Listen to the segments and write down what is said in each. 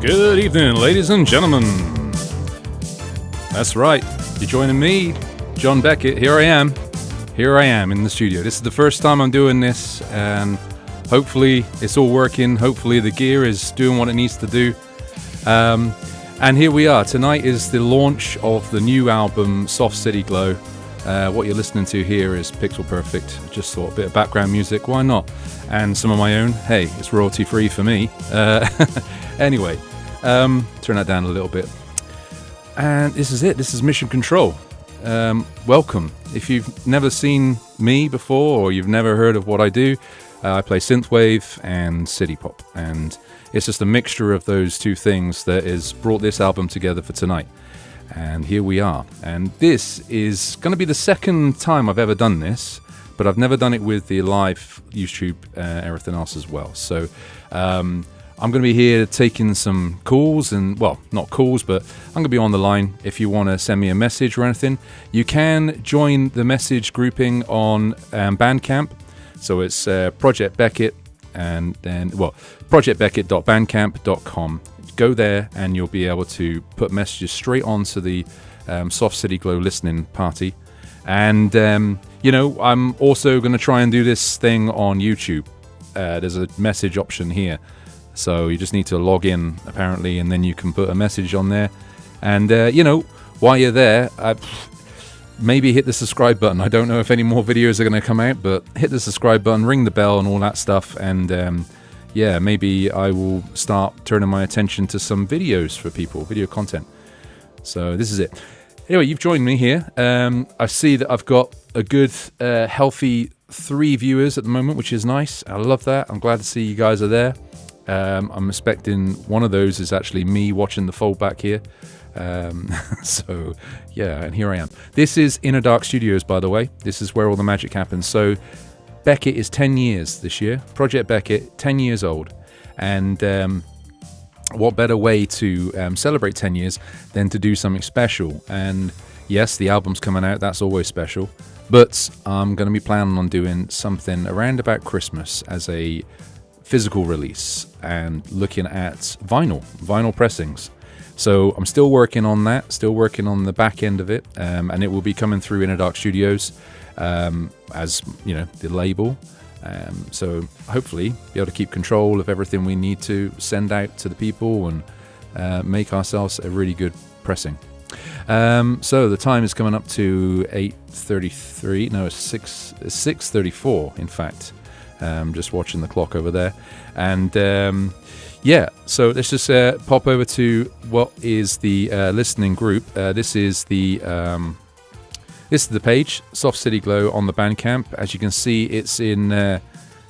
Good evening, ladies and gentlemen. That's right, you're joining me, John Beckett. Here I am in the studio. This is the first time I'm doing this, and hopefully it's all working. Hopefully the gear is doing what it needs to do. And here we are. Tonight is the launch of the new album, Soft City Glow. What you're listening to here is Pixel Perfect. Just thought a bit of background music, why not? And some of my own. Hey, it's royalty free for me. Anyway, turn that down a little bit. And this is it. This is Mission Control. Welcome. If you've never seen me before, or you've never heard of what I do, I play synthwave and city pop, and it's just a mixture of those two things that has brought this album together for tonight. And here we are. And this is going to be the second time I've ever done this, but I've never done it with the live YouTube, everything else as well. So I'm going to be here taking some calls, and, well, not calls, but I'm going to be on the line. If you want to send me a message or anything, you can join the message grouping on Bandcamp. So it's Project Beckett, and then, well, projectbeckett.bandcamp.com. Go there and you'll be able to put messages straight onto the Soft City Glow listening party. And, you know, I'm also going to try and do this thing on YouTube. There's a message option here. So you just need to log in, apparently, and then you can put a message on there. And, you know, while you're there, maybe hit the subscribe button. I don't know if any more videos are going to come out, but hit the subscribe button, ring the bell and all that stuff. And, yeah, maybe I will start turning my attention to some videos for people, video content. So this is it. Anyway, you've joined me here. I see that I've got a good, healthy 3 viewers at the moment, which is nice. I love that. I'm glad to see you guys are there. I'm expecting one of those is actually me watching the foldback here. So, yeah, and here I am. This is Inner Dark Studios, by the way. This is where all the magic happens. So Beckett is 10 years this year. Project Beckett, 10 years old. And what better way to celebrate 10 years than to do something special? And yes, the album's coming out. That's always special. But I'm going to be planning on doing something around about Christmas as a physical release and looking at vinyl pressings. So I'm still working on that, still working on the back end of it, and it will be coming through Inner Dark Studios as, you know, the label. So hopefully be able to keep control of everything we need to send out to the people and make ourselves a really good pressing. So the time is coming up to 8:33. No, it's 6:34 in fact. Just watching the clock over there. And yeah, so let's just pop over to what is the listening group. This is the page, Soft City Glow on the Bandcamp. As you can see, it's in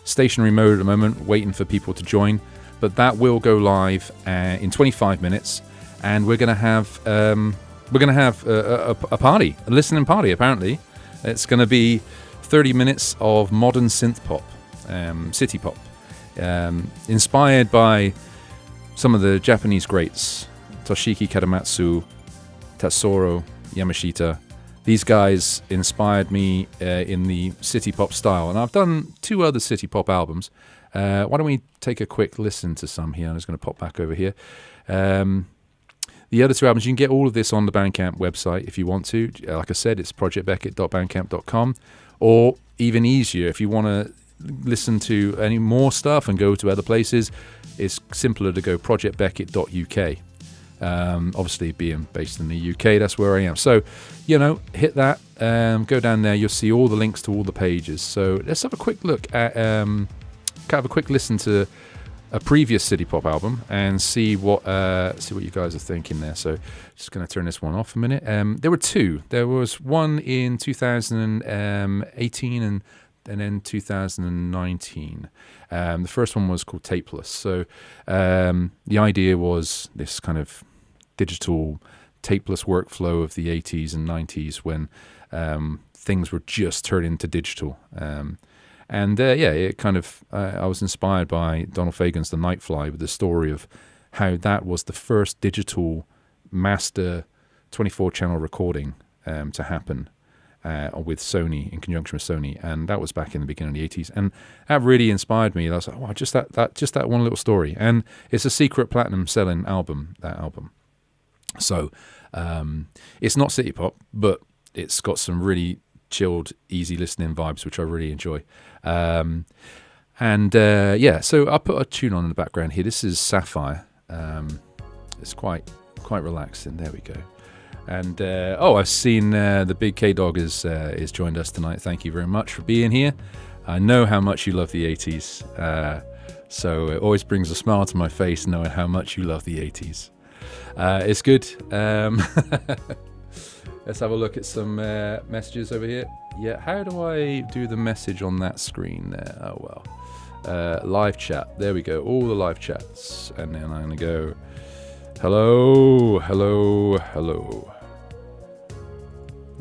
stationary mode at the moment, waiting for people to join. But that will go live in 25 minutes, and we're going to have a party, a listening party. Apparently, it's going to be 30 minutes of modern synth pop. City pop, inspired by some of the Japanese greats, Toshiki Katamatsu, Tatsuro Yamashita. These guys inspired me in the city pop style, and I've done 2 other city pop albums. Why don't we take a quick listen to some here? I'm just going to pop back over here. The other 2 albums, you can get all of this on the Bandcamp website if you want to. Like I said, it's projectbeckett.bandcamp.com, or even easier, if you want to listen to any more stuff and go to other places, it's simpler to go projectbeckett.uk. Obviously, being based in the UK, that's where I am. So, you know, hit that, go down there, you'll see all the links to all the pages. So let's have a quick look at, have a quick listen to a previous city pop album and see what you guys are thinking there. So just going to turn this one off a minute. There were 2. There was one in 2018 and then 2019. The first one was called Tapeless. So the idea was this kind of digital tapeless workflow of the 80s and 90s when things were just turning to digital. And yeah, it kind of, I was inspired by Donald Fagen's The Nightfly with the story of how that was the first digital master 24-channel recording to happen. with Sony, in conjunction with Sony, and that was back in the beginning of the 80s, and that really inspired me. I was like, wow, just that one little story, and it's a secret platinum selling album. That album, so it's not city pop, but it's got some really chilled, easy listening vibes, which I really enjoy. So I put a tune on in the background here. This is Sapphire. It's quite relaxing. There we go. And I've seen the big K-Dog is joined us tonight. Thank you very much for being here. I know how much you love the 80s, so it always brings a smile to my face knowing how much you love the 80s. It's good. Let's have a look at some messages over here. Yeah, how do I do the message on that screen there? Oh, well. Live chat. There we go. All the live chats. And then I'm going to go, hello.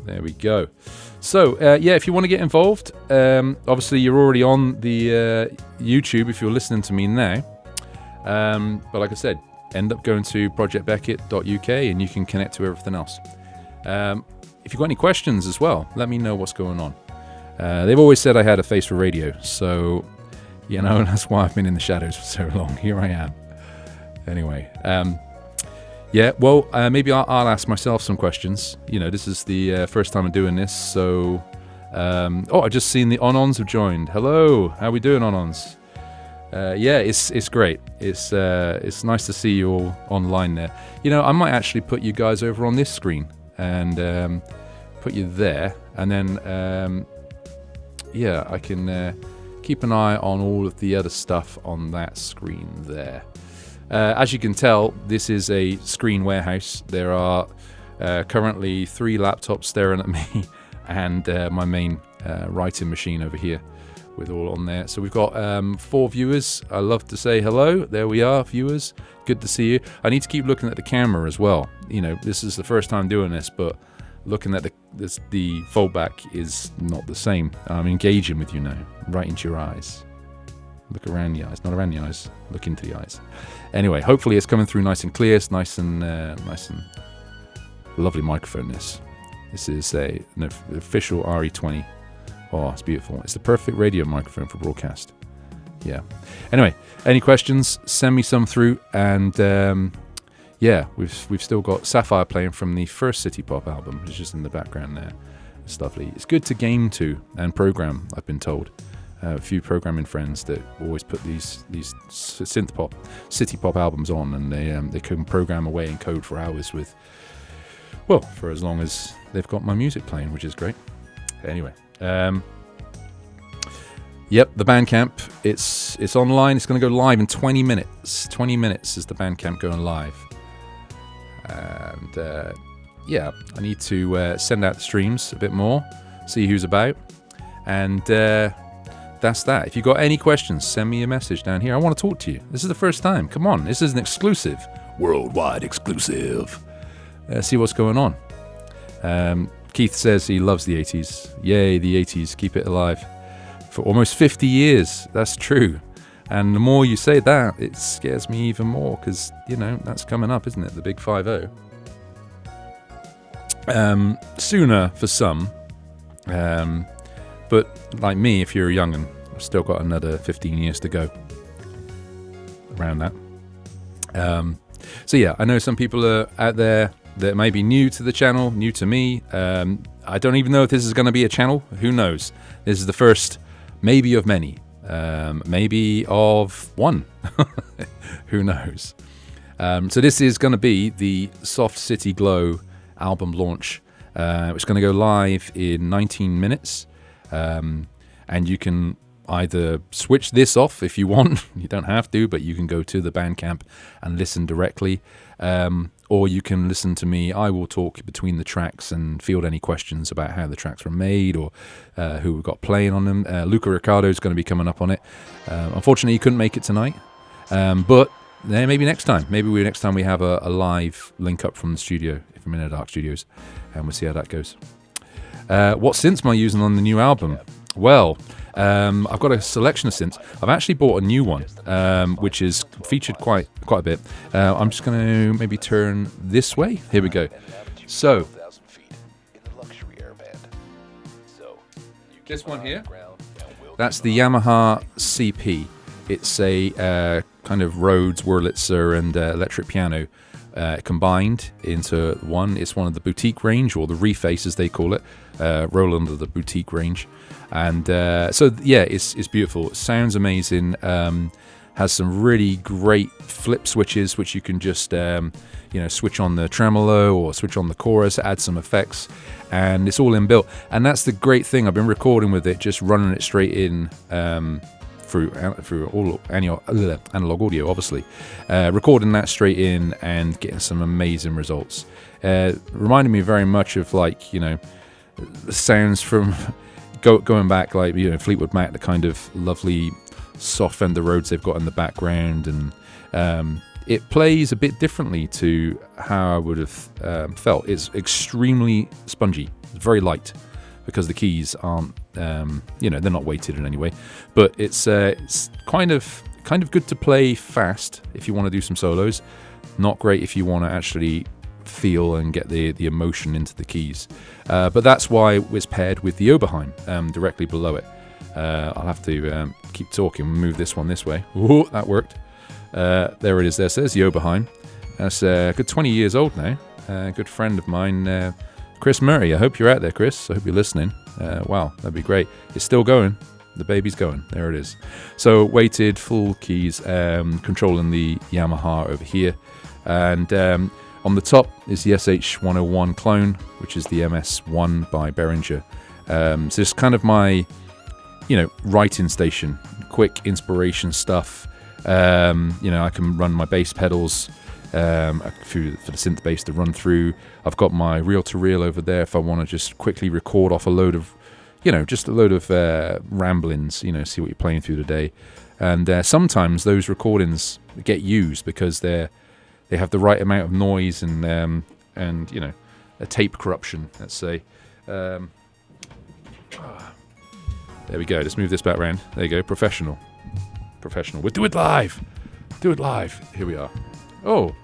There we go. So, if you want to get involved, obviously you're already on the YouTube if you're listening to me now. But like I said, end up going to projectbeckett.uk and you can connect to everything else. If you've got any questions as well, let me know what's going on. They've always said I had a face for radio, so, that's why I've been in the shadows for so long. Here I am. Anyway, maybe I'll ask myself some questions. This is the first time I'm doing this, so... I just seen the On-Ons have joined. Hello, how we doing, On-Ons? It's great. It's nice to see you all online there. I might actually put you guys over on this screen and put you there, and then I can keep an eye on all of the other stuff on that screen there. As you can tell, this is a screen warehouse. There are currently 3 laptops staring at me and my main writing machine over here with all on there. So we've got 4 viewers. I love to say hello. There we are, viewers. Good to see you. I need to keep looking at the camera as well. This is the first time doing this, but looking at the foldback is not the same. I'm engaging with you now, right into your eyes. Look around the eyes, not around the eyes. Look into the eyes. Anyway, hopefully it's coming through nice and clear. It's nice and lovely microphone. This is an official RE20. Oh, it's beautiful. It's the perfect radio microphone for broadcast. Yeah. Anyway, any questions? Send me some through. And we've still got Sapphire playing from the first City Pop album, which is just in the background there. It's lovely. It's good to game to and program, I've been told. A few programming friends that always put these synth pop, city pop albums on, and they can program away in code for hours for as long as they've got my music playing, which is great. Anyway, the Bandcamp, it's online. It's going to go live in 20 minutes. 20 minutes is the Bandcamp going live, and I need to send out the streams a bit more, see who's about, and. That's that. If you've got any questions, send me a message down here. I want to talk to you. This is the first time. Come on. This is an exclusive. Worldwide exclusive. See what's going on. Keith says he loves the 80s. Yay, the 80s. Keep it alive. For almost 50 years. That's true. And the more you say that, it scares me even more because, that's coming up, isn't it? The big 5-0. Sooner for some. But like me, if you're a young'un, I've still got another 15 years to go around that. I know some people are out there that may be new to the channel, new to me. I don't even know if this is going to be a channel. Who knows? This is the first, maybe of many, maybe of one. Who knows? So this is going to be the Soft City Glow album launch. It's going to go live in 19 minutes. And you can either switch this off if you want. You don't have to, but you can go to the Bandcamp and listen directly. Or you can listen to me. I will talk between the tracks and field any questions about how the tracks were made or who we've got playing on them. Luca Riccardo is going to be coming up on it. Unfortunately, he couldn't make it tonight. But maybe next time. Maybe next time we have a live link up from the studio, from Inner Dark Studios, and we'll see how that goes. What synths am I using on the new album? Well, I've got a selection of synths. I've actually bought a new one, which is featured quite a bit. I'm just going to maybe turn this way. Here we go. So, This one here, that's the Yamaha CP. It's a kind of Rhodes, Wurlitzer, and electric piano combined into one. It's one of the boutique range, or the Reface as they call it, Roland of the boutique range. And so yeah, it's beautiful. It sounds amazing. Has some really great flip switches, which you can just switch on the tremolo or switch on the chorus, add some effects, and it's all inbuilt. And that's the great thing. I've been recording with it, just running it straight in through all analog audio, obviously, recording that straight in and getting some amazing results. Reminded me very much of the sounds from going back, Fleetwood Mac, the kind of lovely soft Fender Rhodes they've got in the background, and it plays a bit differently to how I would have felt. It's extremely spongy, it's very light, because the keys aren't, they're not weighted in any way. But it's kind of good to play fast if you want to do some solos. Not great if you want to actually feel and get the emotion into the keys. But that's why it's paired with the Oberheim directly below it. I'll have to keep talking. Move this one this way. Ooh, that worked. There it is. There's the Oberheim. That's a good 20 years old now. A good friend of mine, Chris Murray. I hope you're out there, Chris. I hope you're listening. Wow, that'd be great. It's still going. The baby's going. There it is. So weighted, full keys, controlling the Yamaha over here. And on the top is the SH-101 clone, which is the MS-1 by Behringer. So it's kind of my writing station, quick inspiration stuff. I can run my bass pedals for the synth bass to run through. I've got my reel-to-reel over there if I want to just quickly record off a load of, just a load of ramblings, see what you're playing through the day. And sometimes those recordings get used because they have the right amount of noise and a tape corruption, let's say. There we go. Let's move this back round. There you go. Professional. We'll do it live. Here we are. Oh,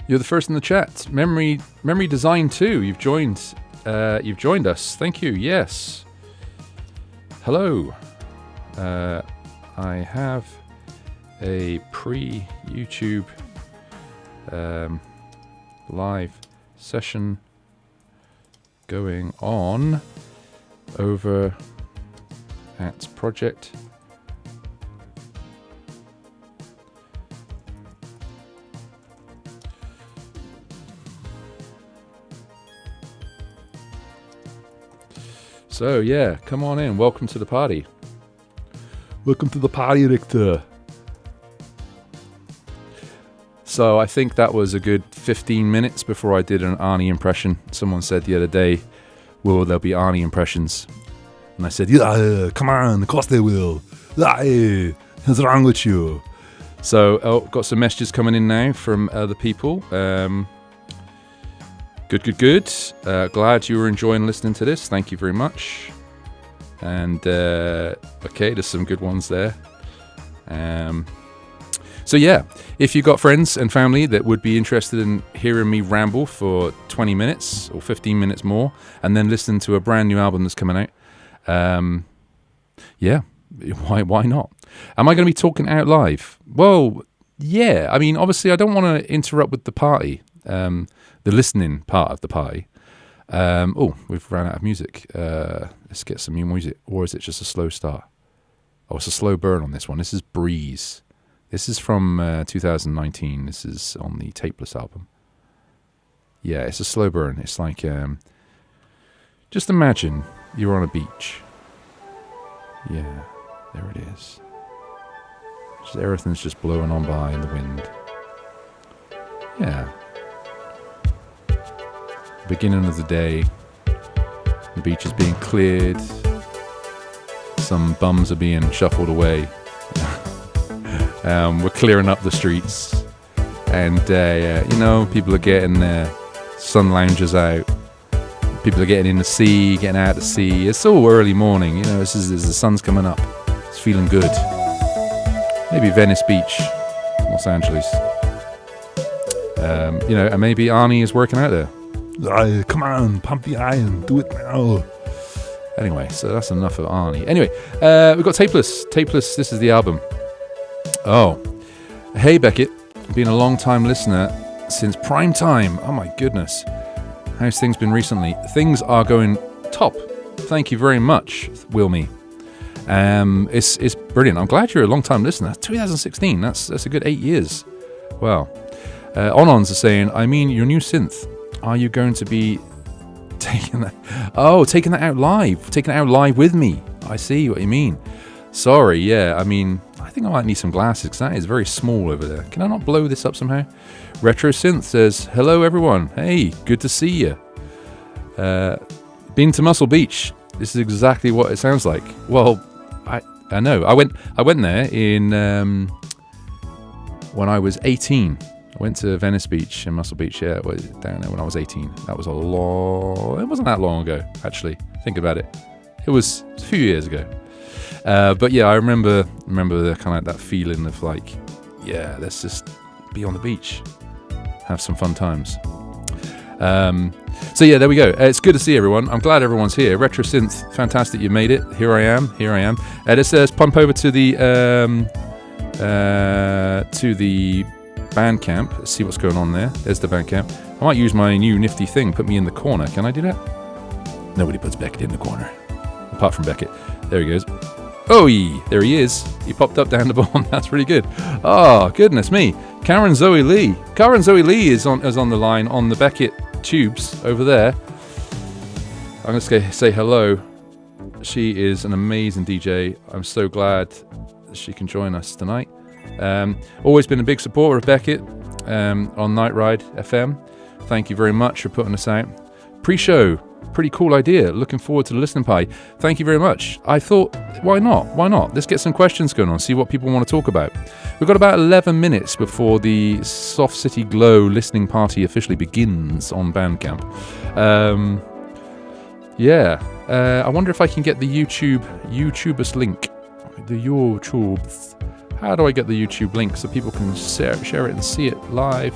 you're the first in the chat. Memory Design 2. You've joined us. Thank you. Yes. Hello. I have a pre-YouTube live session going on over at Project So yeah, come on in. Welcome to the party. Welcome to the party, Richter. So I think that was a good 15 minutes before I did an Arnie impression. Someone said the other day, will there be Arnie impressions? And I said, yeah, come on, of course they will. What's wrong with you? So, got some messages coming in now from other people. Good. Glad you were enjoying listening to this. Thank you very much. And, okay, there's some good ones there. So yeah, if you've got friends and family that would be interested in hearing me ramble for 20 minutes or 15 minutes more, and then listen to a brand new album that's coming out, yeah, why not? Am I going to be talking out live? Well, yeah. I mean, obviously, I don't want to interrupt with the party, the listening part of the party. Oh, we've run out of music. Let's get some new music. Or is it just a slow start? Oh, it's a slow burn on this one. This is Breeze. This is from 2019. This is on the Tapeless album. Yeah, it's a slow burn. It's like, just imagine you're on a beach. Yeah, there it is. Just everything's just blowing on by in the wind. Yeah. Beginning of the day. The beach is being cleared. Some bums are being shuffled away. We're clearing up the streets, and people are getting their sun loungers out. People are getting in the sea, getting out to sea. It's all early morning, this is the sun's coming up. It's feeling good. Maybe Venice Beach, Los Angeles. And maybe Arnie is working out there. Come on, pump the iron, do it now. Anyway, so that's enough of Arnie. Anyway, we've got Tapeless. Tapeless, this is the album. Oh, hey Beckett, been a long time listener since prime time. Oh my goodness. How's things been recently? Things are going top. Thank you very much, Wilmy. It's brilliant. I'm glad you're a long time listener. 2016, that's a good 8 years. Wow. Onons are saying, I mean your new synth. Are you going to be taking that out live? Taking it out live with me. I see what you mean. Sorry, yeah, I mean, I think I might need some glasses because that is very small over there. Can I not blow this up somehow? Retro Synth says, hello everyone. Hey, good to see you. Been to Muscle Beach. This is exactly what it sounds like. Well, I know. I went there in when I was 18. I went to Venice Beach and Muscle Beach, down there when I was 18. That was it wasn't that long ago, actually. Think about it. It was a few years ago. But yeah, I remember the kind of that feeling of like, yeah, let's just be on the beach, have some fun times. So yeah, there we go. It's good to see everyone. I'm glad everyone's here. Retro Synth, fantastic, you made it. Here I am. Let's pump over to the bandcamp. Let's see what's going on there. There's the bandcamp. I might use my new nifty thing. Put me in the corner. Can I do that? Nobody puts Beckett in the corner, apart from Beckett. There he goes. Oh, there he is. He popped up down the bottom. That's really good. Oh, goodness me. Karen Zoe Lee is on the line on the Beckett tubes over there. I'm just going to say hello. She is an amazing DJ. I'm so glad she can join us tonight. Always been a big supporter of Beckett on Night Ride FM. Thank you very much for putting us out. Pre-show. Pretty cool idea. Looking forward to the listening party. Thank you very much. I thought, why not? Let's get some questions going on, see what people want to talk about. We've got about 11 minutes before the Soft City Glow listening party officially begins on Bandcamp. I wonder if I can get the YouTubers link. The YouTubes. How do I get the YouTube link so people can share it and see it live?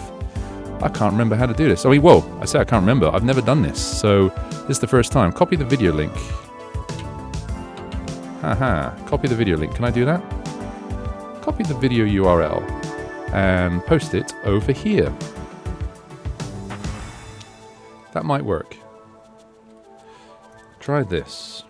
I can't remember how to do this. I say I can't remember. I've never done this, so this is the first time. Copy the video link. Copy the video link. Can I do that? Copy the video URL and post it over here. That might work. Try this.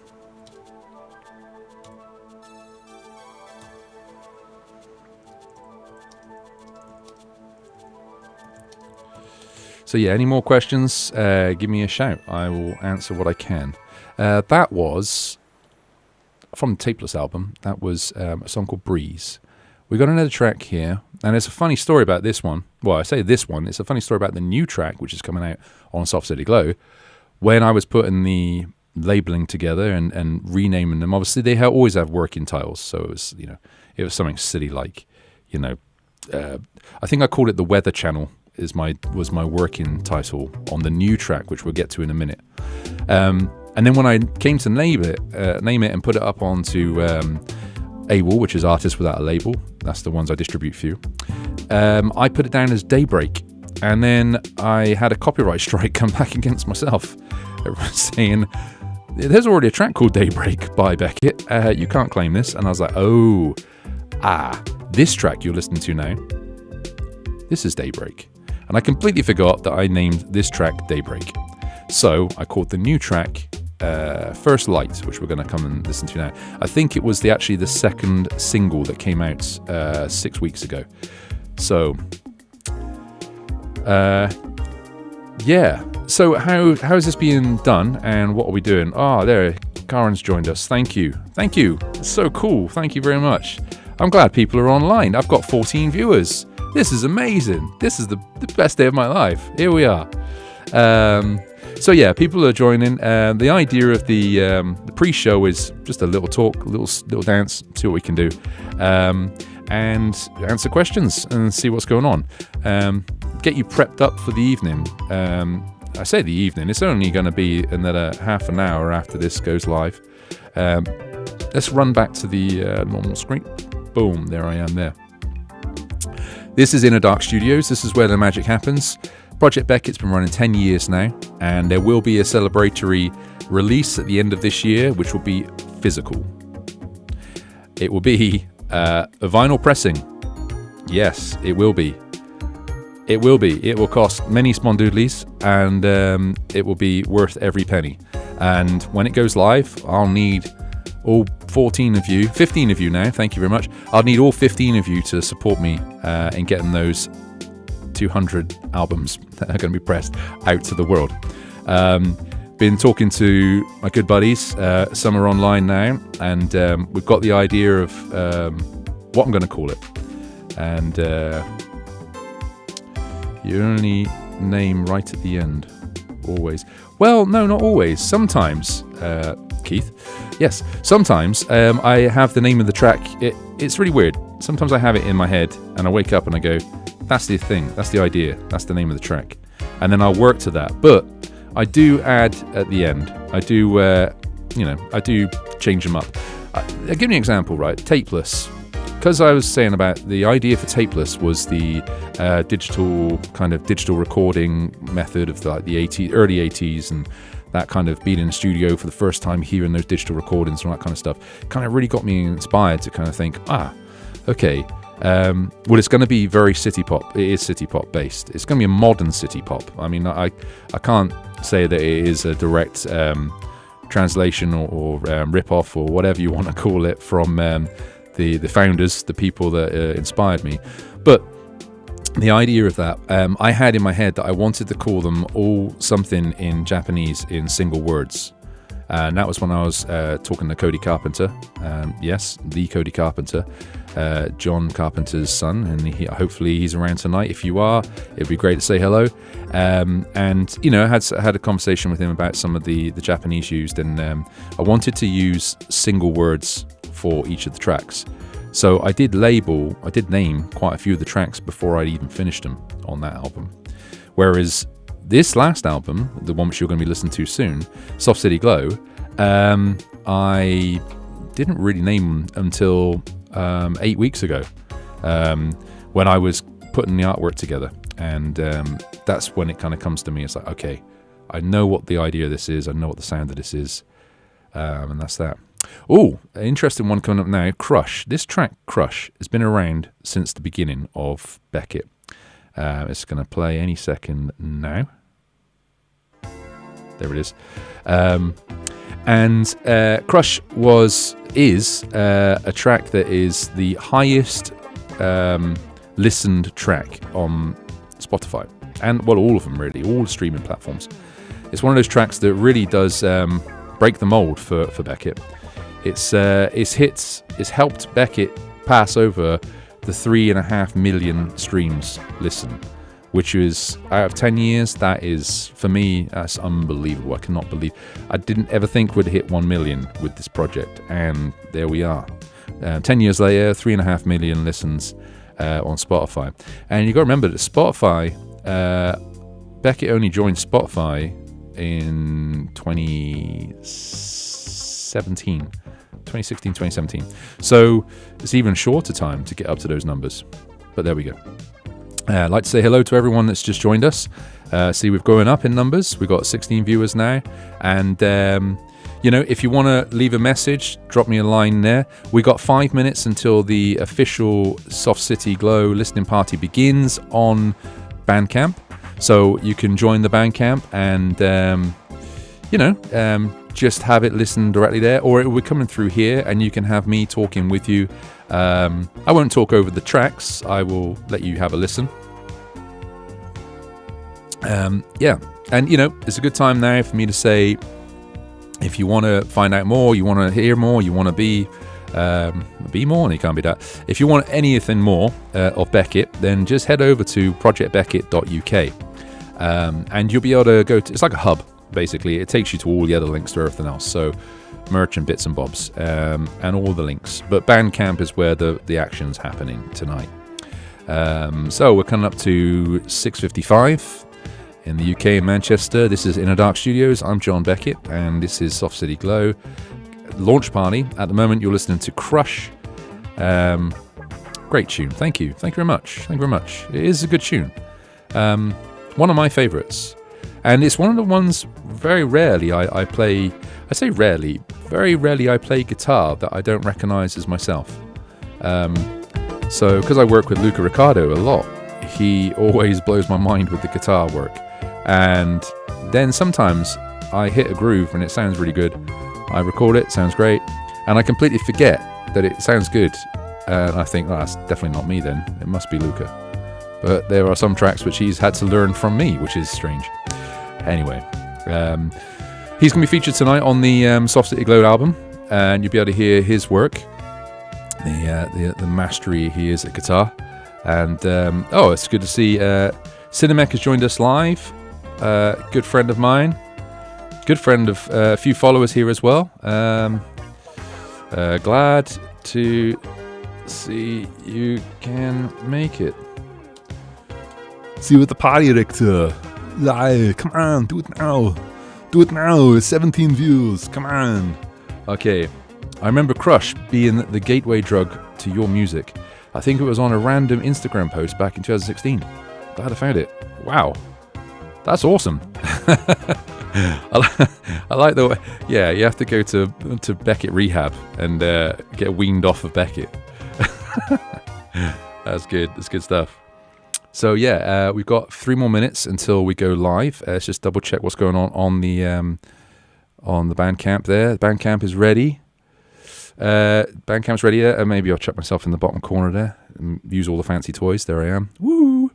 So yeah, any more questions, give me a shout. I will answer what I can. That was from the Tapeless album. That was a song called Breeze. We got another track here, and there's a funny story about this one. Well, I say this one. It's a funny story about the new track, which is coming out on Soft City Glow. When I was putting the labeling together and renaming them, obviously they always have working titles. So it was something silly like, I think I called it the Weather Channel. Was my working title on the new track, which we'll get to in a minute. And then when I came to name it and put it up onto AWOL, which is Artists Without a Label, that's the ones I distribute for you, I put it down as Daybreak. And then I had a copyright strike come back against myself, saying, there's already a track called Daybreak by Beckett. You can't claim this. And I was like, this track you're listening to now, this is Daybreak. And I completely forgot that I named this track Daybreak. So I called the new track First Light, which we're going to come and listen to now. I think it was actually the second single that came out 6 weeks ago. So, So how is this being done and what are we doing? There, Karen's joined us. Thank you. It's so cool. Thank you very much. I'm glad people are online. I've got 14 viewers. This is amazing. This is the best day of my life. Here we are. So yeah, people are joining. The idea of the pre-show is just a little talk, a little dance, see what we can do, and answer questions and see what's going on. Get you prepped up for the evening. I say the evening. It's only going to be another half an hour after this goes live. Let's run back to the normal screen. Boom, there I am there. This is Inner Dark Studios. This is where the magic happens. Project Beckett's been running 10 years now, and there will be a celebratory release at the end of this year, which will be physical. It will be a vinyl pressing. Yes, it will be. It will be. It will cost many spondoodlies, and it will be worth every penny. And when it goes live, I'll need all 15 of you now, thank you very much. I'll need all 15 of you to support me in getting those 200 albums that are going to be pressed out to the world. Been talking to my good buddies. Some are online now, and we've got the idea of what I'm going to call it. And you only name right at the end, always. Well, no, not always. Sometimes, Keith. Yes, sometimes I have the name of the track. It's really weird. Sometimes I have it in my head, and I wake up and I go, that's the thing, that's the idea, that's the name of the track. And then I'll work to that. But I do add at the end. I do, I do change them up. I'll give you an example, right? Tapeless. Because I was saying about the idea for Tapeless was the digital recording method of the early 80s, and that kind of being in the studio for the first time, hearing those digital recordings and all that kind of stuff, kind of really got me inspired to kind of think, okay, well, it's going to be very city pop. It is city pop based. It's going to be a modern city pop. I mean, I can't say that it is a direct translation or rip-off or whatever you want to call it from the founders, the people that inspired me. But the idea of that, I had in my head that I wanted to call them all something in Japanese in single words. And that was when I was talking to Cody Carpenter. Yes, the Cody Carpenter, John Carpenter's son. And hopefully he's around tonight. If you are, it'd be great to say hello. And, I had a conversation with him about some of the Japanese used. And I wanted to use single words for each of the tracks. So I did name quite a few of the tracks before I'd even finished them on that album. Whereas this last album, the one which you're going to be listening to soon, Soft City Glow, I didn't really name until 8 weeks ago when I was putting the artwork together. And that's when it kind of comes to me. It's like, okay, I know what the idea of this is. I know what the sound of this is. And that's that. Oh, an interesting one coming up now, Crush. This track, Crush, has been around since the beginning of Beckett. It's going to play any second now. There it is. And Crush is a track that is the highest listened track on Spotify. And, well, all of them, really, all the streaming platforms. It's one of those tracks that really does break the mold for Beckett. It's helped Beckett pass over the 3.5 million streams listened, which is, out of 10 years, that is, for me, that's unbelievable. I cannot believe. I didn't ever think we'd hit 1 million with this project, and there we are. 10 years later, 3.5 million listens on Spotify. And you've got to remember that Spotify, Beckett only joined Spotify in 2016, 2017. So it's even shorter time to get up to those numbers. But there we go. I'd like to say hello to everyone that's just joined us. See, we're going up in numbers. We've got 16 viewers now. And, if you want to leave a message, drop me a line there. We got 5 minutes until the official Soft City Glow listening party begins on Bandcamp. So you can join the Bandcamp and, just have it listened directly there. Or it will be coming through here and you can have me talking with you. I won't talk over the tracks. I will let you have a listen. And, it's a good time now for me to say, if you want to find out more, you want to hear more, you want to be more, and you can't be that. If you want anything more of Beckett, then just head over to projectbeckett.uk. And you'll be able to go to, it's like a hub, basically. It takes you to all the other links to everything else. So merch and bits and bobs, and all the links. But Bandcamp is where the action's happening tonight. So we're coming up to 6:55 in the UK in Manchester. This is Inner Dark Studios. I'm John Beckett, and this is Soft City Glow launch party. At the moment, you're listening to Crush. Great tune. Thank you very much. It is a good tune. One of my favorites. And it's one of the ones very rarely I play. I say rarely. Very rarely I play guitar that I don't recognize as myself. So because I work with Luca Riccardo a lot, he always blows my mind with the guitar work. And then sometimes I hit a groove and it sounds really good. I record it, sounds great, and I completely forget that it sounds good. And I think, that's definitely not me then. It must be Luca. But there are some tracks which he's had to learn from me, which is strange. Anyway, he's going to be featured tonight on the Soft City Glow album, and you'll be able to hear his work, the mastery he is at guitar. And it's good to see Cinemek has joined us live. Good friend of mine, good friend of a few followers here as well. Glad to see you can make it. See you at the party, Richter. Come on, do it now. Do it now. 17 views. Come on. Okay. I remember Crush being the gateway drug to your music. I think it was on a random Instagram post back in 2016. Glad I found it. Wow. That's awesome. I like the way. Yeah, you have to go to Beckett rehab and get weaned off of Beckett. That's good. That's good stuff. So yeah, we've got 3 more minutes until we go live. Let's just double check what's going on the Bandcamp there. Bandcamp is ready. Bandcamp's ready. Maybe I'll chuck myself in the bottom corner there and use all the fancy toys. There I am. Woo!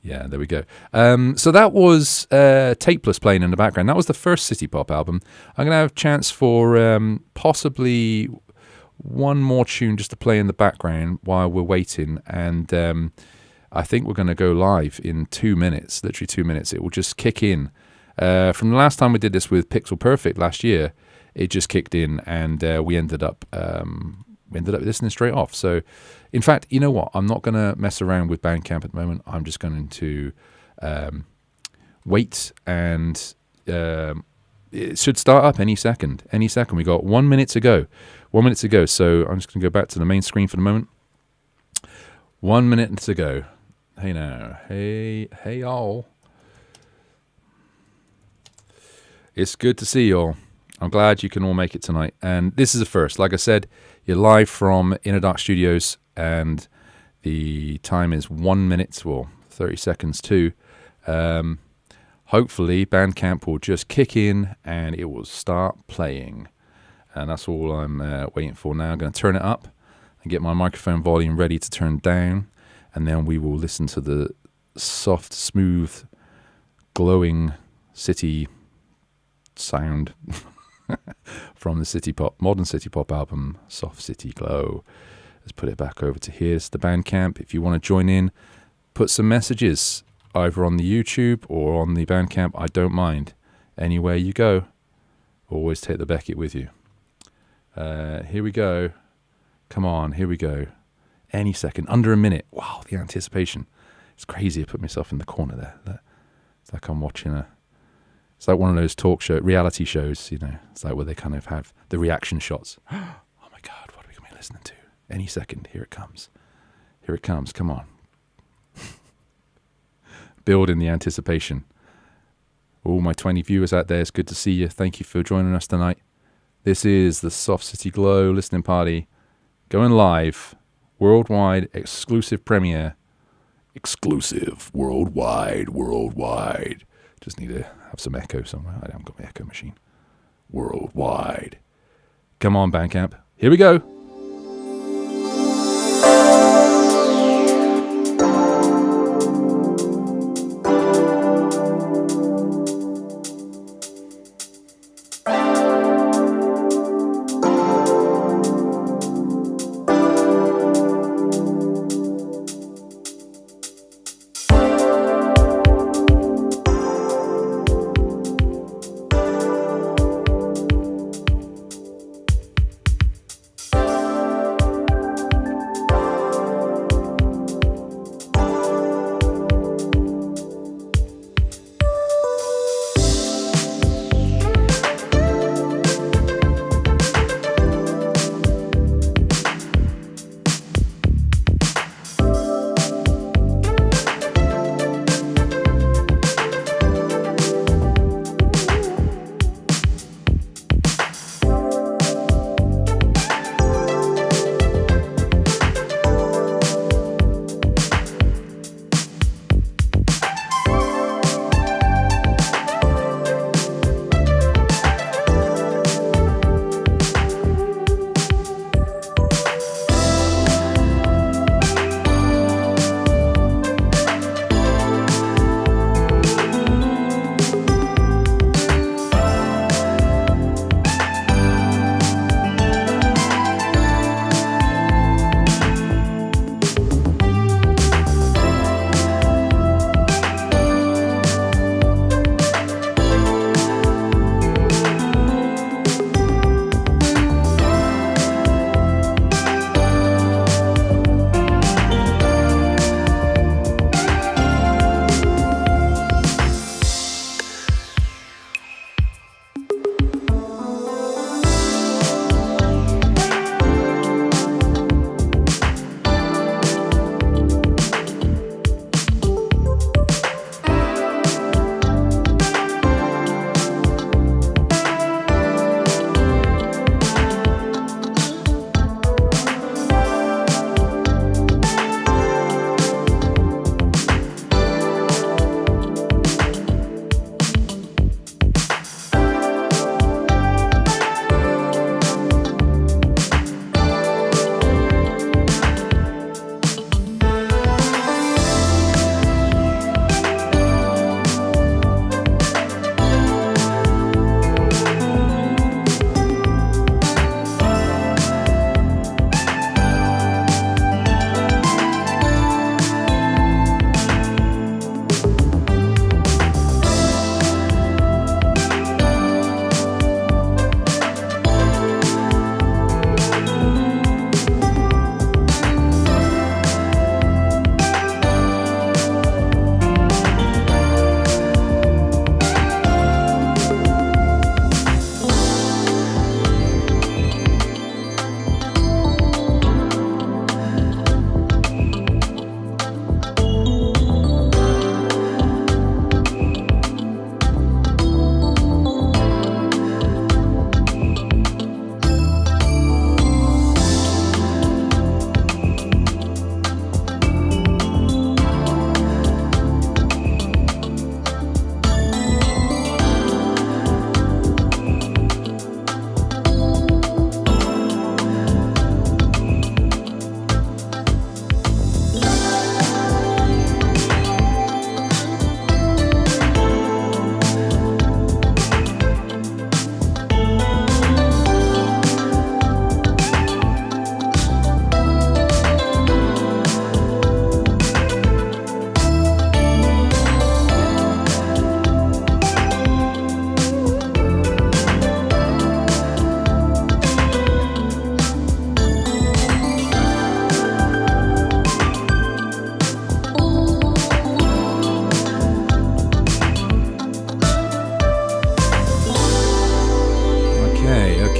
Yeah, there we go. So that was Tapeless playing in the background. That was the first City Pop album. I'm going to have a chance for possibly one more tune just to play in the background while we're waiting. And I think we're going to go live in 2 minutes, literally 2 minutes. It will just kick in. From the last time we did this with Pixel Perfect last year, it just kicked in, and we ended up listening straight off. So, in fact, you know what? I'm not going to mess around with Bandcamp at the moment. I'm just going to wait, and it should start up any second. Any second. We got 1 minute to go. 1 minute to go. So I'm just going to go back to the main screen for the moment. 1 minute to go. Hey now. Hey y'all. It's good to see y'all. I'm glad you can all make it tonight. And this is a first. Like I said, you're live from Inner Dark Studios, and the time is 1 minute, or 30 seconds too. Hopefully Bandcamp will just kick in and it will start playing. And that's all I'm waiting for now. I'm going to turn it up and get my microphone volume ready to turn down. And then we will listen to the soft, smooth, glowing city sound from the modern City Pop album, Soft City Glow. Let's put it back over to here. It's the Bandcamp. If you want to join in, put some messages either on the YouTube or on the Bandcamp. I don't mind. Anywhere you go, always take the Beckett with you. Here we go. Come on, here we go. Any second, under a minute. Wow, the anticipation. It's crazy. I put myself in the corner there. It's like I'm watching it's like one of those reality shows, you know. It's like where they kind of have the reaction shots. Oh my God, what are we going to be listening to? Any second, here it comes. Here it comes, come on. Building the anticipation. All my 20 viewers out there, it's good to see you. Thank you for joining us tonight. This is the Soft City Glow listening party. Going live. Worldwide exclusive premiere. Exclusive. Worldwide. Just need to have some echo somewhere. I haven't got my echo machine. Worldwide. Come on, Bandcamp. Here we go.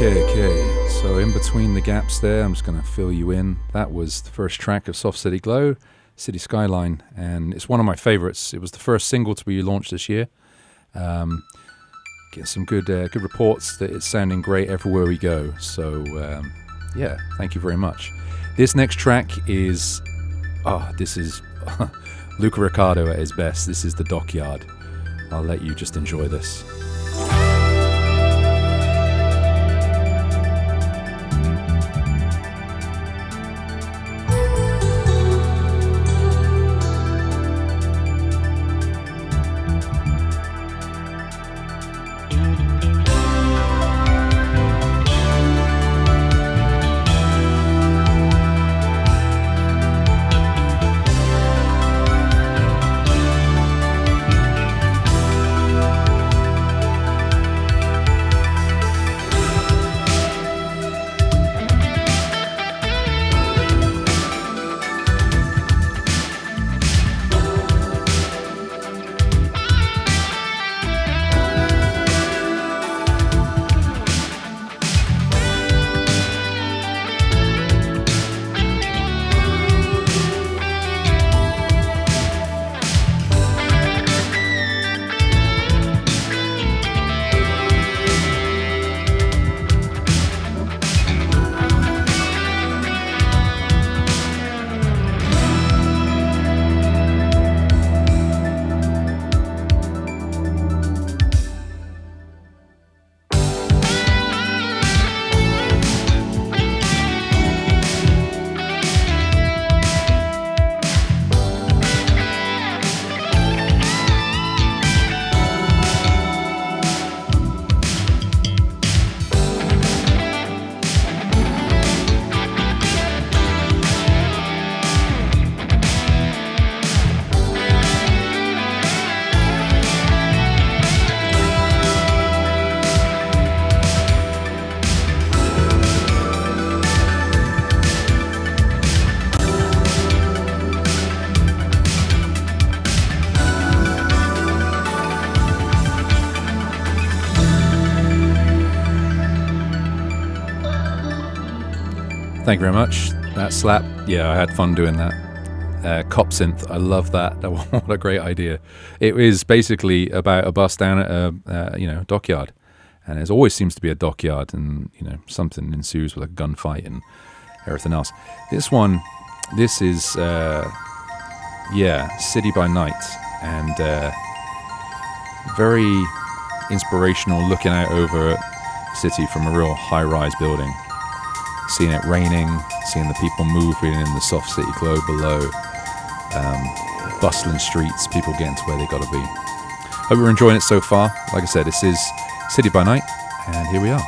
Okay. So in between the gaps there, I'm just going to fill you in. That was the first track of Soft City Glow, City Skyline, and it's one of my favorites. It was the first single to be launched this year. Getting some good reports that it's sounding great everywhere we go. So yeah, thank you very much. This next track is, this is Luca Riccardo at his best. This is The Dockyard. I'll let you just enjoy this. Thank you very much. That slap, yeah, I had fun doing that. Cop synth, I love that. What a great idea. It is basically about a bus down at a dockyard, and there always seems to be a dockyard, and something ensues with a gunfight and everything else. This is City by Night, and very inspirational, looking out over the city from a real high-rise building. Seeing it raining, seeing the people moving in the soft city glow below, bustling streets, people getting to where they got to be. Hope you're enjoying it so far. Like I said, this is City by Night, and here we are.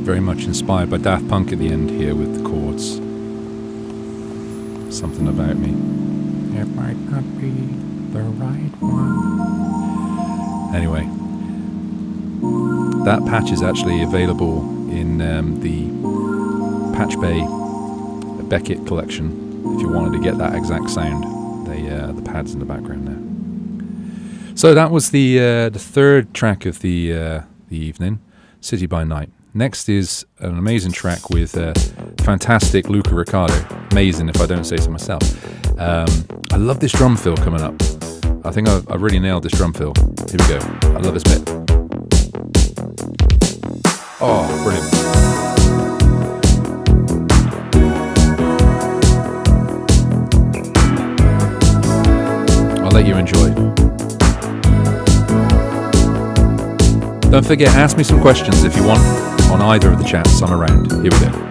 very much inspired by Daft Punk at the end here with the chords. Something about me. It might not be the right one. Anyway, that patch is actually available in the Patch Bay Beckett collection if you wanted to get that exact sound. The pads in the background there. So that was the third track of the evening, City by Night. Next is an amazing track with fantastic Luca Riccardo. Amazing if I don't say so myself. I love this drum fill coming up. I think I've really nailed this drum fill. Here we go. I love this bit. Oh, brilliant. I'll let you enjoy. Don't forget, ask me some questions if you want on either of the chats. I'm around. Here we go.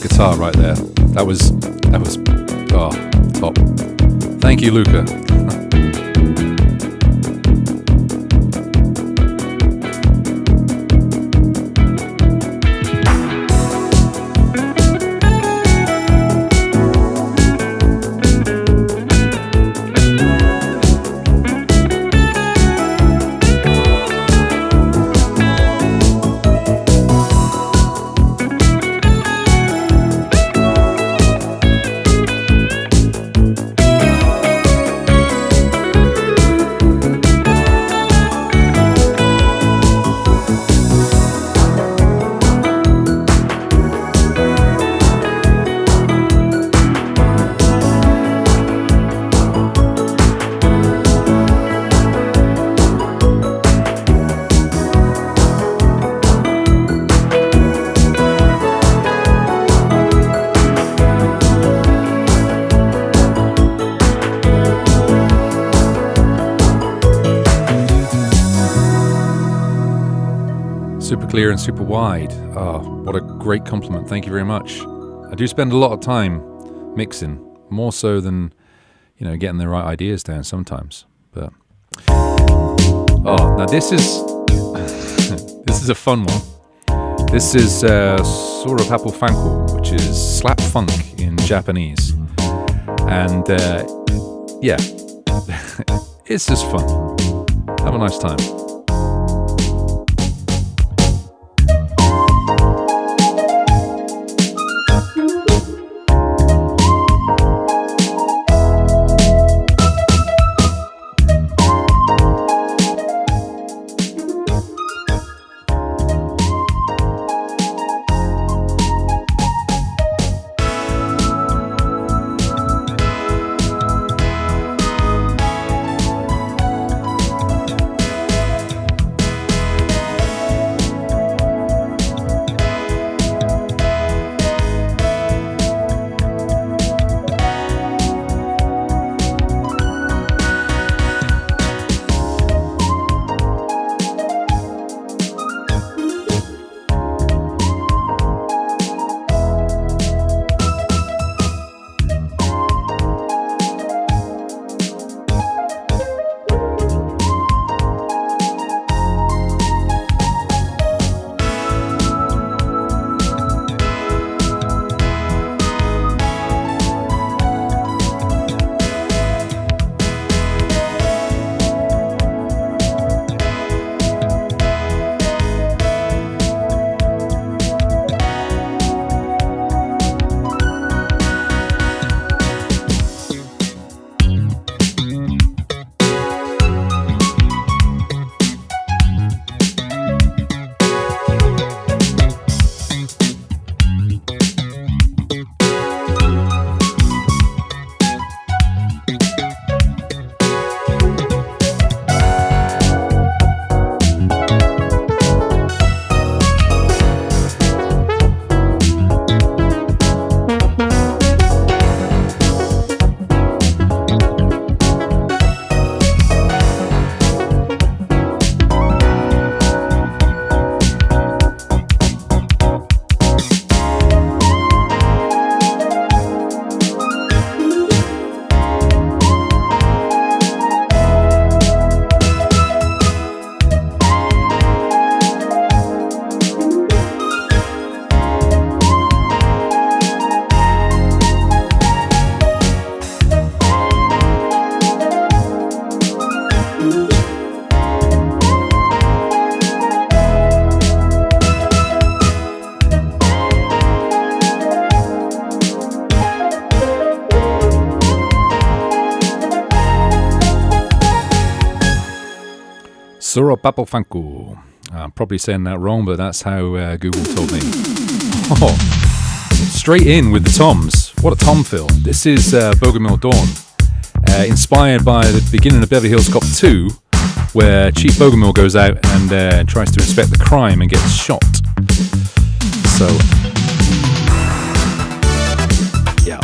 Guitar right there. That was top. Thank you, Luca. Super clear and super wide. Oh, what a great compliment. Thank you very much. I do spend a lot of time mixing, more so than, getting the right ideas down sometimes. But now this is this is a fun one. This is sort of Hapu Fanku, which is slap funk in Japanese. And it's just fun. Have a nice time. Soropapofanku. I'm probably saying that wrong, but that's how Google told me. Oh, straight in with the toms. What a tom fill. This is Bogomil Dawn, inspired by the beginning of Beverly Hills Cop 2, where Chief Bogomil goes out and tries to inspect the crime and gets shot. So, yeah.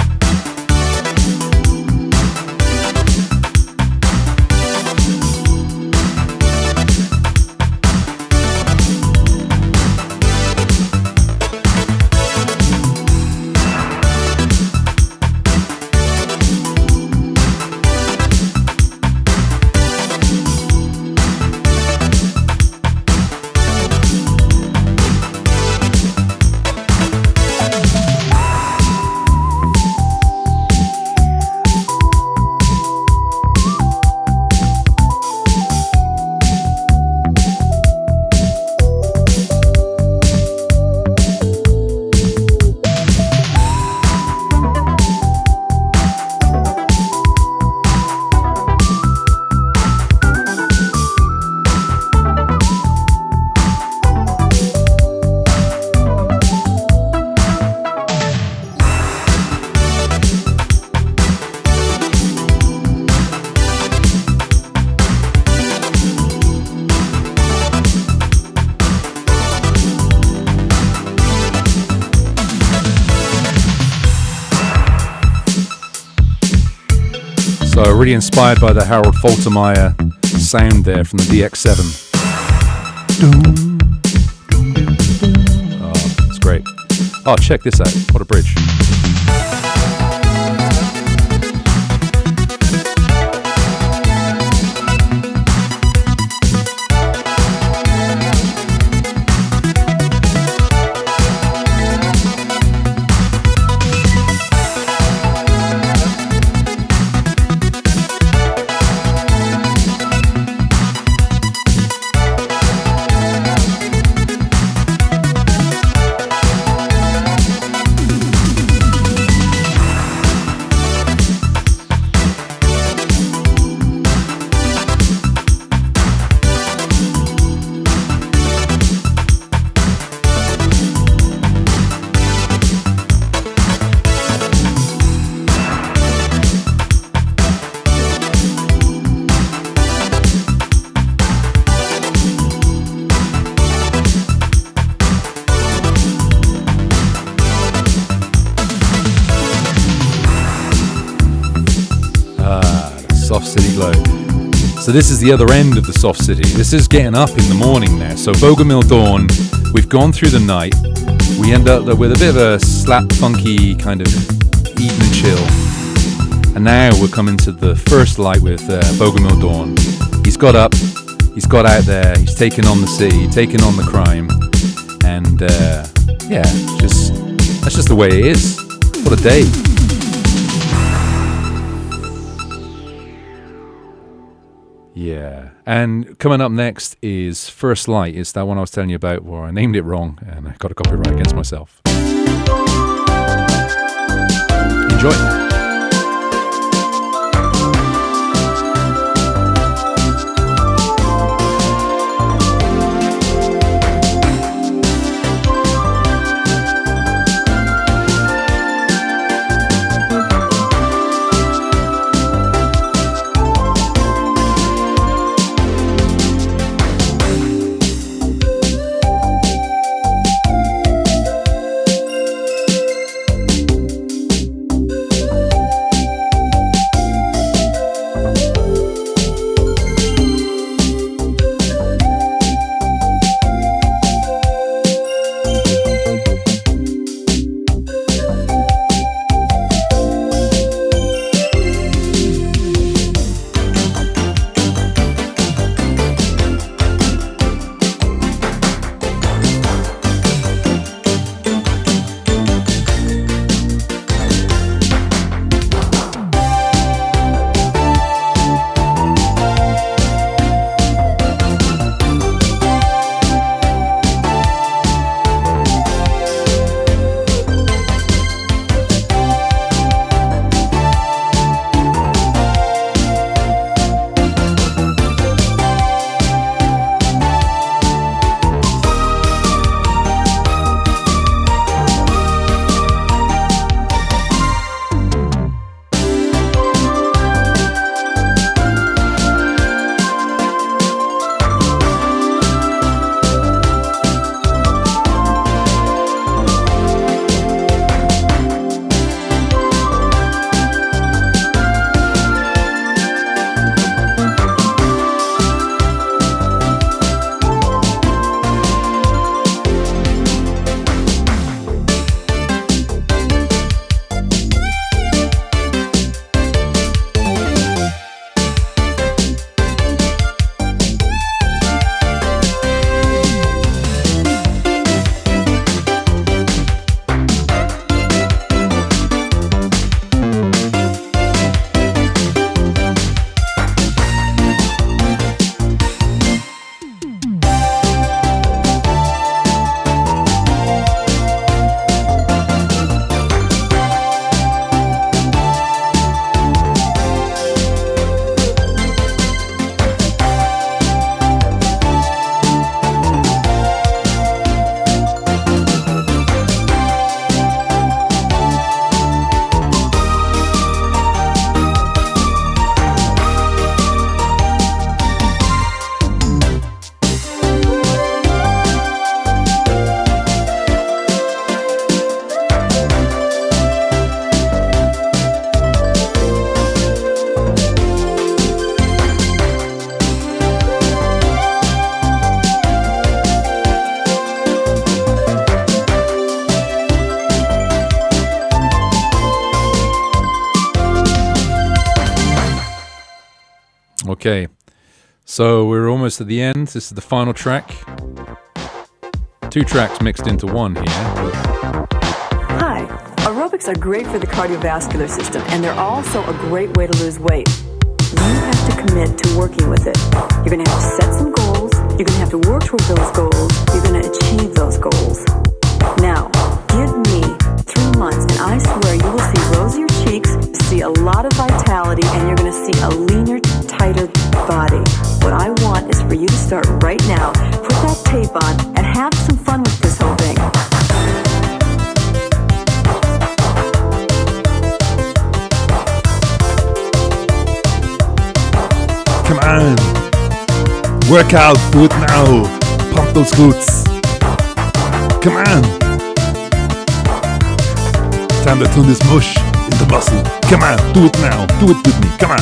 So really inspired by the Harold Faltermeyer sound there from the DX7. Oh, it's great. Oh, check this out. What a bridge. Soft City Glow. So this is the other end of the Soft City. This is getting up in the morning now. So Bogomil Dawn, we've gone through the night. We end up with a bit of a slap funky kind of evening chill. And now we're coming to the first light with Bogomil Dawn. He's got up, he's got out there, he's taken on the city, taken on the crime. And yeah, that's just the way it is. What a day. Yeah, and coming up next is First Light. It's that one I was telling you about where I named it wrong and I got a copyright against myself. Enjoy. Okay, so we're almost at the end. This is the final track. 2 tracks mixed into one here. Hi, aerobics are great for the cardiovascular system, and they're also a great way to lose weight. You have to commit to working with it. You're going to have to set some goals. You're going to have to work toward those goals. You're going to achieve those goals. Now, give me 3 months, and I swear you will see rosier cheeks, see a lot of vitality, and you're going to see a leaner, tighter body. What I want is for you to start right now, put that tape on, and have some fun with this whole thing. Come on, work out, do it now, pump those glutes. Come on, time to turn this mush into muscle. Come on, do it now, do it with me, come on.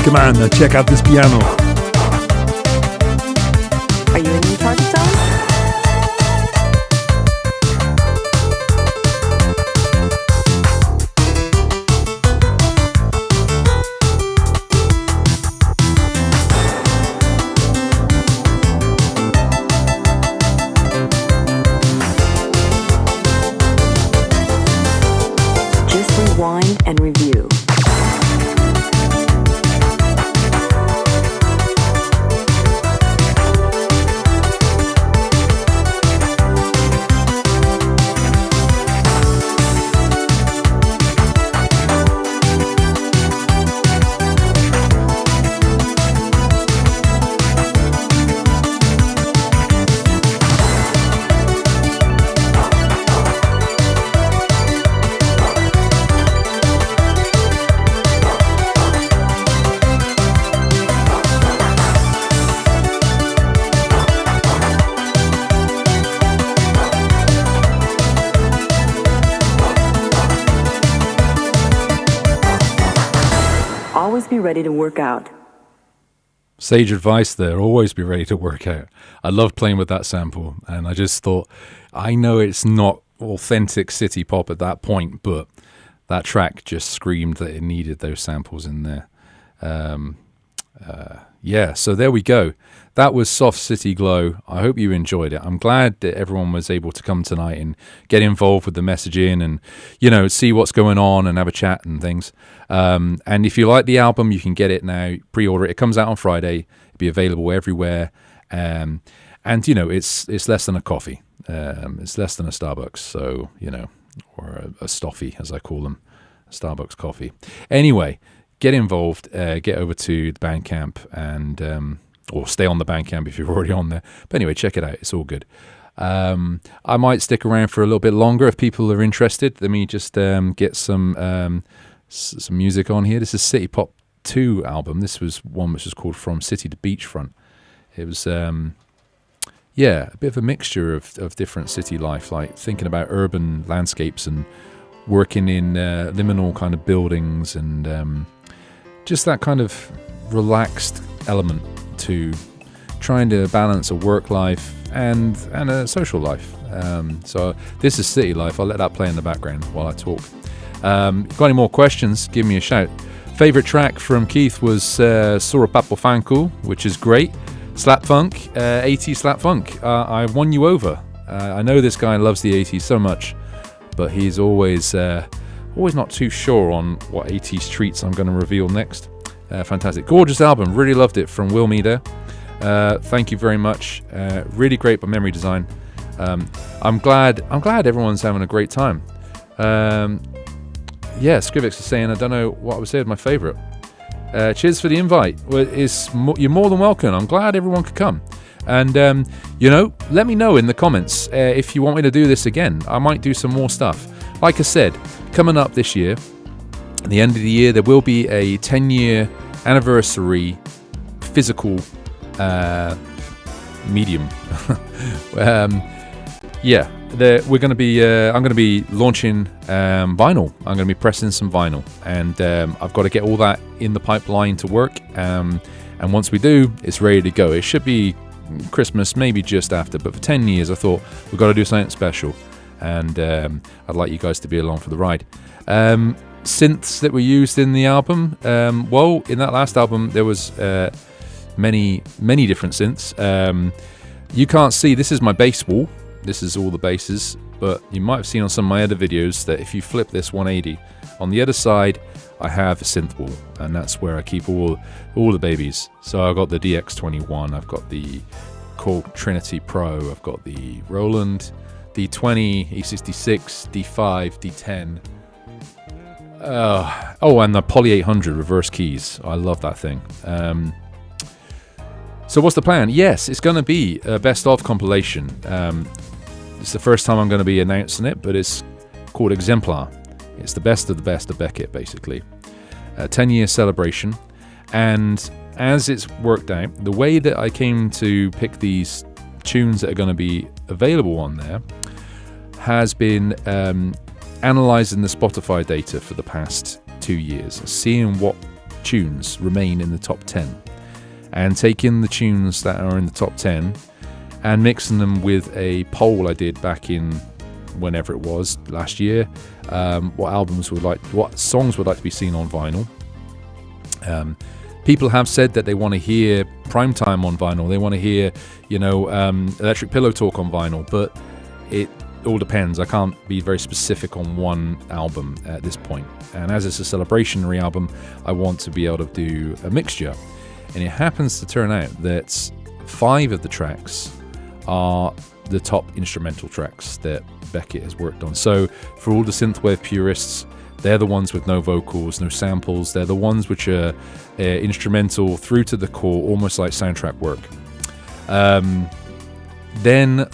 Come on, now check out this piano. Are you in your target zone? Just rewind and review. Always be ready to work out. Sage advice there. Always be ready to work out. I love playing with that sample, and I just thought, I know it's not authentic city pop at that point, but that track just screamed that it needed those samples in there. Yeah, so there we go. That was Soft City Glow. I hope you enjoyed it. I'm glad that everyone was able to come tonight and get involved with the messaging and, you know, see what's going on and have a chat and things. And if you like the album, you can get it now, pre-order it. It comes out on Friday. It'll be available everywhere. And, you know, it's less than a coffee. It's less than a Starbucks, so, you know, or a Stoffy, as I call them, a Starbucks coffee. Anyway, get involved, get over to the Bandcamp and or stay on the Bandcamp if you're already on there. But anyway, check it out. It's all good. I might stick around for a little bit longer if people are interested. Let me just get some music on here. This is City Pop 2 album. This was one which was called From City to Beachfront. It was, a bit of a mixture of different city life, like thinking about urban landscapes and working in liminal kind of buildings and just that kind of relaxed element to trying to balance a work life and a social life. So this is city life. I'll let that play in the background while I talk. Got any more questions, give me a shout. Favorite track from Keith was Sura Papo Fanku, which is great. Slap funk, 80s slap funk. I won you over. I know this guy loves the 80s so much, but he's always not too sure on what 80s treats I'm going to reveal next. Fantastic, gorgeous album. Really loved it from Will Meader. Thank you very much. Really great by Memory Design. I'm glad everyone's having a great time. Yeah, Scrivex is saying, I don't know what I would say is my favourite. Cheers for the invite. Well, you're more than welcome. I'm glad everyone could come. And, let me know in the comments if you want me to do this again. I might do some more stuff. Like I said, coming up this year, at the end of the year, there will be a 10-year anniversary physical medium. We're going to be. I'm going to be launching vinyl. I'm going to be pressing some vinyl, and I've got to get all that in the pipeline to work. And once we do, it's ready to go. It should be Christmas, maybe just after. But for 10 years, I thought we've got to do something special, and I'd like you guys to be along for the ride. Synths that were used in the album. In that last album, there was many different synths. You can't see. This is my bass wall. This is all the basses, but you might have seen on some of my other videos that if you flip this 180, on the other side I have a synth wall, and that's where I keep all the babies. So I've got the DX21, I've got the Korg Trinity Pro, I've got the Roland D20, E66, D5, D10. And the Poly 800 reverse keys. I love that thing. So what's the plan? Yes, it's going to be a best of compilation. It's the first time I'm going to be announcing it, but it's called Exemplar. It's the best of Beckett, basically. A 10-year celebration. And as it's worked out, the way that I came to pick these tunes that are going to be available on there has been analysing the Spotify data for the past 2 years, seeing what tunes remain in the top 10. And taking the tunes that are in the top 10 and mixing them with a poll I did back in whenever it was, last year, what songs would like to be seen on vinyl. People have said that they want to hear Primetime on vinyl, they want to hear, Electric Pillow Talk on vinyl, but it all depends. I can't be very specific on one album at this point. And as it's a celebrationary album, I want to be able to do a mixture. And it happens to turn out that 5 of the tracks are the top instrumental tracks that Beckett has worked on. So for all the synthwave purists, they're the ones with no vocals, no samples. They're the ones which are instrumental through to the core, almost like soundtrack work. Then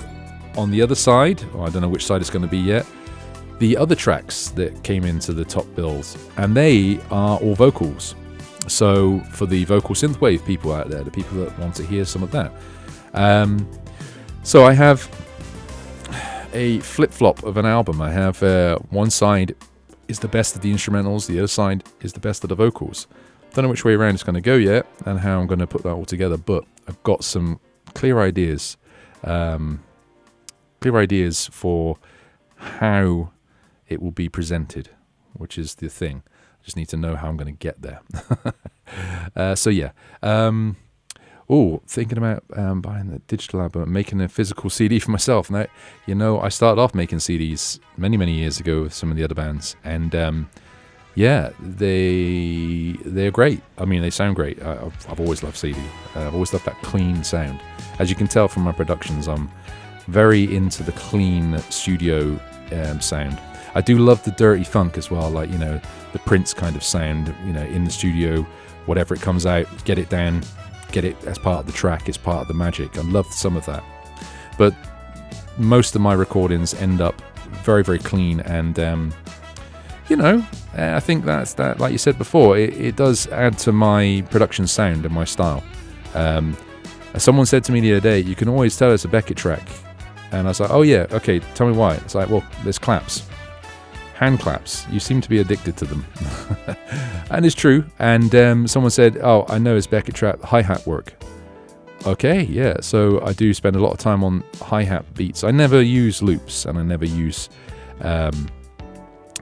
on the other side, I don't know which side it's going to be yet, the other tracks that came into the top bills, and they are all vocals. So for the vocal synthwave people out there, the people that want to hear some of that. So I have a flip-flop of an album. I have one side is the best of the instrumentals, the other side is the best of the vocals. Don't know which way around it's going to go yet and how I'm going to put that all together, but I've got some clear ideas for how it will be presented, which is the thing. Just need to know how I'm going to get there. Thinking about buying the digital album, making a physical CD for myself. Now, I started off making CDs many years ago with some of the other bands, and they're great. I mean, they sound great. I've always loved CD. I've always loved that clean sound. As you can tell from my productions, I'm very into the clean studio sound. I do love the dirty funk as well, like, the Prince kind of sound, in the studio, whatever it comes out, get it down, get it as part of the track, it's part of the magic. I love some of that. But most of my recordings end up very, very clean, and, I think that's that, like you said before, it does add to my production sound and my style. Someone said to me the other day, you can always tell it's a Beckett track. And I was like, oh yeah, okay, tell me why. It's like, well, there's claps. Hand claps. You seem to be addicted to them. And it's true. And someone said, oh, I know it's Beckett trap hi-hat work. Okay, yeah. So I do spend a lot of time on hi-hat beats. I never use loops, and I never use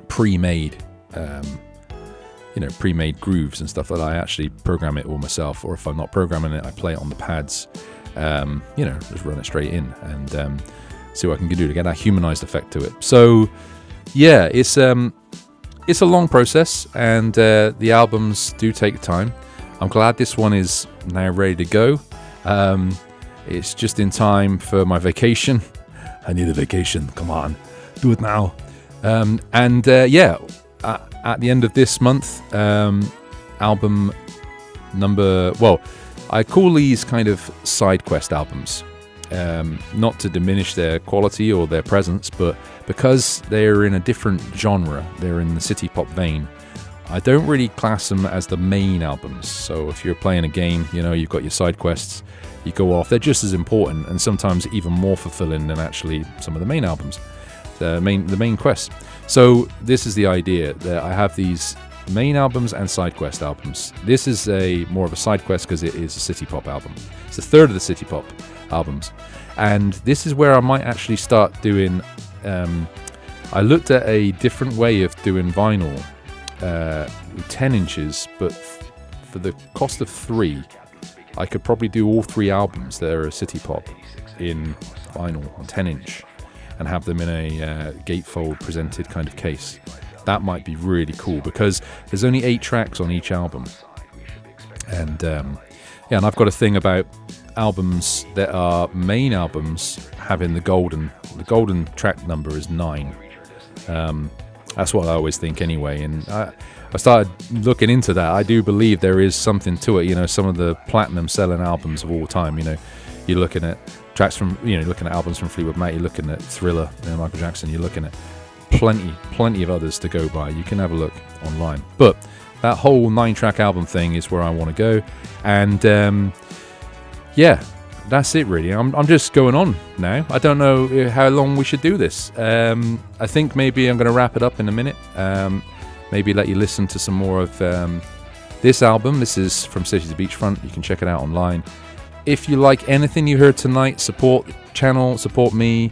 pre-made, pre-made grooves and stuff like that. I actually program it all myself, or if I'm not programming it, I play it on the pads. Just run it straight in and see what I can do to get that humanized effect to it. So, yeah, it's a long process, and the albums do take time. I'm glad this one is now ready to go. It's just in time for my vacation. I need a vacation. Come on, do it now. At the end of this month, album number... Well, I call these kind of side quest albums. Not to diminish their quality or their presence, but because they're in a different genre, they're in the city pop vein, I don't really class them as the main albums. So if you're playing a game, you've got your side quests, you go off, they're just as important and sometimes even more fulfilling than actually some of the main albums, the main quests. So this is the idea, that I have these main albums and side quest albums. This is more of a side quest because it is a city pop album. It's the third of the city pop albums, and this is where I might actually start doing. I looked at a different way of doing vinyl, 10 inches, but for the cost of 3, I could probably do all 3 albums that are a city pop in vinyl on 10 inch and have them in a gatefold presented kind of case. That might be really cool because there's only 8 tracks on each album. And and I've got a thing about albums that are main albums having the golden track number is 9. That's what I always think anyway. And I started looking into that. I do believe there is something to it. Some of the platinum selling albums of all time, you're looking at tracks from, looking at albums from Fleetwood Mac, you're looking at Thriller, Michael Jackson, you're looking at plenty of others to go by. You can have a look online. But that whole 9-track album thing is where I want to go. And that's it really. I'm just going on now. I don't know how long we should do this. I think maybe I'm going to wrap it up in a minute. Maybe let you listen to some more of this album. This is from City to Beachfront. You can check it out online. If you like anything you heard tonight, support the channel, support me.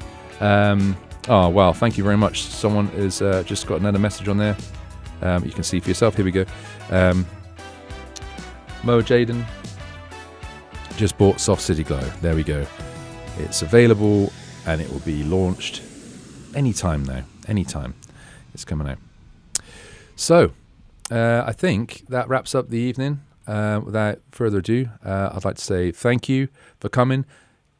Oh, wow, thank you very much. Someone has just got another message on there. You can see for yourself. Here we go. Mo Jaden just bought Soft City Glow. There we go. It's available and it will be launched anytime now. Anytime. It's coming out. So, I think that wraps up the evening. Without further ado, I'd like to say thank you for coming.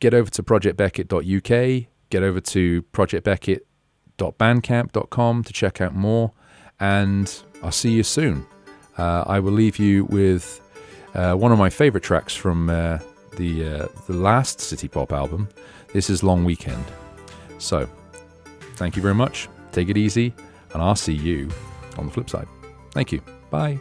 Get over to projectbeckett.uk. Get over to projectbeckett.bandcamp.com to check out more, and I'll see you soon. I will leave you with one of my favourite tracks from the last City Pop album. This is Long Weekend. So, thank you very much. Take it easy, and I'll see you on the flip side. Thank you. Bye.